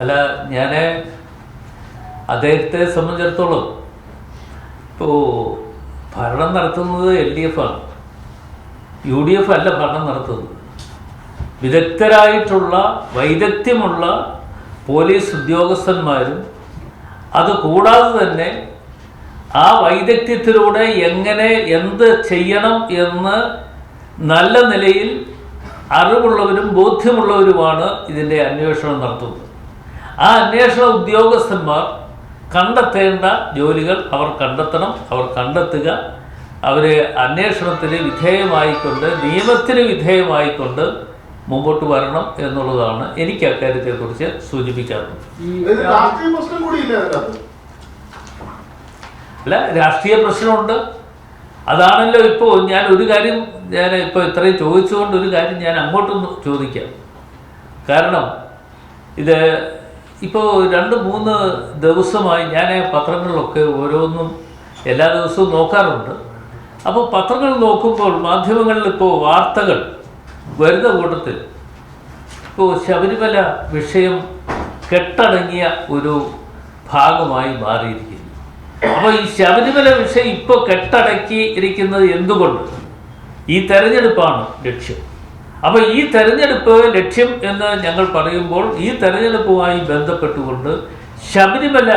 അല്ല, ഞാൻ അദ്ദേഹത്തെ സംബന്ധിച്ചിടത്തോളം ഇപ്പോൾ ഭരണം നടത്തുന്നത് LDF ആണ്, UDF അല്ല ഭരണം നടത്തുന്നത്. വിദഗ്ധരായിട്ടുള്ള വൈദഗ്ധ്യമുള്ള പോലീസ് ഉദ്യോഗസ്ഥന്മാരും അതുകൂടാതെ തന്നെ ആ വൈദഗ്ധ്യത്തിലൂടെ എങ്ങനെ എന്ത് ചെയ്യണം എന്ന് നല്ല നിലയിൽ അറിവുള്ളവരും ബോധ്യമുള്ളവരുമാണ് ഇതിൻ്റെ അന്വേഷണം നടത്തുന്നത്. ആ അന്വേഷണ ഉദ്യോഗസ്ഥന്മാർ കണ്ടെത്തേണ്ട ജോലികൾ അവർ കണ്ടെത്തണം, അവർ കണ്ടെത്തുക, അവരെ അന്വേഷണത്തിന് വിധേയമായിക്കൊണ്ട് നിയമത്തിന് വിധേയമായിക്കൊണ്ട് മുമ്പോട്ട് വരണം എന്നുള്ളതാണ് എനിക്ക് അക്കാര്യത്തെക്കുറിച്ച് സൂചിപ്പിക്കാറുള്ളത്. അല്ല, രാഷ്ട്രീയ പ്രശ്നമുണ്ട്. അതാണല്ലോ ഇപ്പോൾ ഞാൻ ഇപ്പോൾ ഇത്രയും ചോദിച്ചുകൊണ്ട് ഒരു കാര്യം ഞാൻ അങ്ങോട്ടൊന്ന് ചോദിക്കാം. കാരണം ഇത് ഇപ്പോൾ 2-3 ദിവസമായി ഞാൻ പത്രങ്ങളിലൊക്കെ ഓരോന്നും എല്ലാ ദിവസവും നോക്കാറുണ്ട്. അപ്പോൾ പത്രങ്ങൾ നോക്കുമ്പോൾ മാധ്യമങ്ങളിൽ ഇപ്പോൾ വാർത്തകൾ വരുന്ന കൂട്ടത്തിൽ ഇപ്പോൾ ശബരിമല വിഷയം കെട്ടടങ്ങിയ ഒരു ഭാഗമായി മാറിയിരിക്കുന്നു. അപ്പോൾ ഈ ശബരിമല വിഷയം ഇപ്പോൾ കെട്ടടക്കി ഇരിക്കുന്നത് എന്തുകൊണ്ട്? ഈ തെരഞ്ഞെടുപ്പാണ് ലക്ഷ്യം. അപ്പോൾ ഈ തെരഞ്ഞെടുപ്പ് ലക്ഷ്യം എന്ന് ഞങ്ങൾ പറയുമ്പോൾ ഈ തെരഞ്ഞെടുപ്പുമായി ബന്ധപ്പെട്ടുകൊണ്ട് ശബരിമല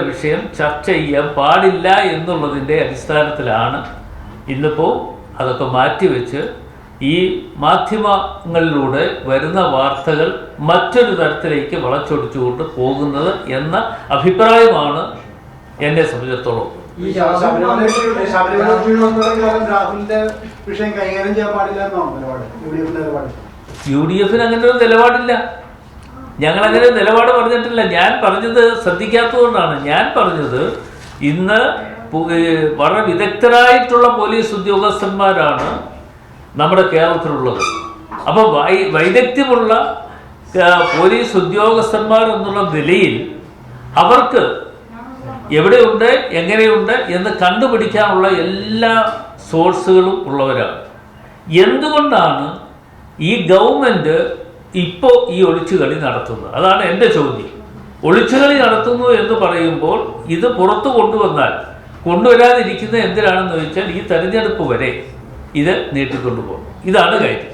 വിഷയം ചർച്ച ചെയ്യാൻ പാടില്ല എന്നുള്ളതിൻ്റെ അടിസ്ഥാനത്തിലാണ് ഇന്നിപ്പോൾ അതൊക്കെ മാറ്റിവെച്ച് ഈ മാധ്യമങ്ങളിലൂടെ വരുന്ന വാർത്തകൾ മറ്റൊരു തരത്തിലേക്ക് വളച്ചൊടിച്ചുകൊണ്ട് പോകുന്നത് എന്ന അഭിപ്രായമാണ് എന്നെ സംബന്ധിച്ചിടത്തോളം. UDF അങ്ങനെ ഒരു നിലപാടില്ല. ഞങ്ങളങ്ങനെ നിലപാട് പറഞ്ഞിട്ടില്ല. ഞാൻ പറഞ്ഞത് ശ്രദ്ധിക്കാത്തതുകൊണ്ടാണ്. ഞാൻ പറഞ്ഞത് ഇന്ന് വളരെ വിദഗ്ധരായിട്ടുള്ള പോലീസ് ഉദ്യോഗസ്ഥന്മാരാണ് നമ്മുടെ കേരളത്തിലുള്ളത്. അപ്പോൾ വൈദഗ്ധ്യമുള്ള പോലീസ് ഉദ്യോഗസ്ഥന്മാർ എന്നുള്ള നിലയിൽ അവർക്ക് എവിടെയുണ്ട് എങ്ങനെയുണ്ട് എന്ന് കണ്ടുപിടിക്കാനുള്ള എല്ലാ സോഴ്സുകളും ഉള്ളവരാണ്. എന്തുകൊണ്ടാണ് ഈ ഗവൺമെൻറ് ഇപ്പോൾ ഈ ഒളിച്ചുകളി നടത്തുന്നത്? അതാണ് എൻ്റെ ചോദ്യം. ഒളിച്ചുകളി നടത്തുന്നു എന്ന് പറയുമ്പോൾ ഇത് പുറത്തു കൊണ്ടുവരാതിരിക്കുന്നത് എന്തിനാണെന്ന് ചോദിച്ചാൽ ഈ തെരഞ്ഞെടുപ്പ് വരെ ഇത് നീട്ടിക്കൊണ്ടുപോകും. ഇതാണ് കാര്യം.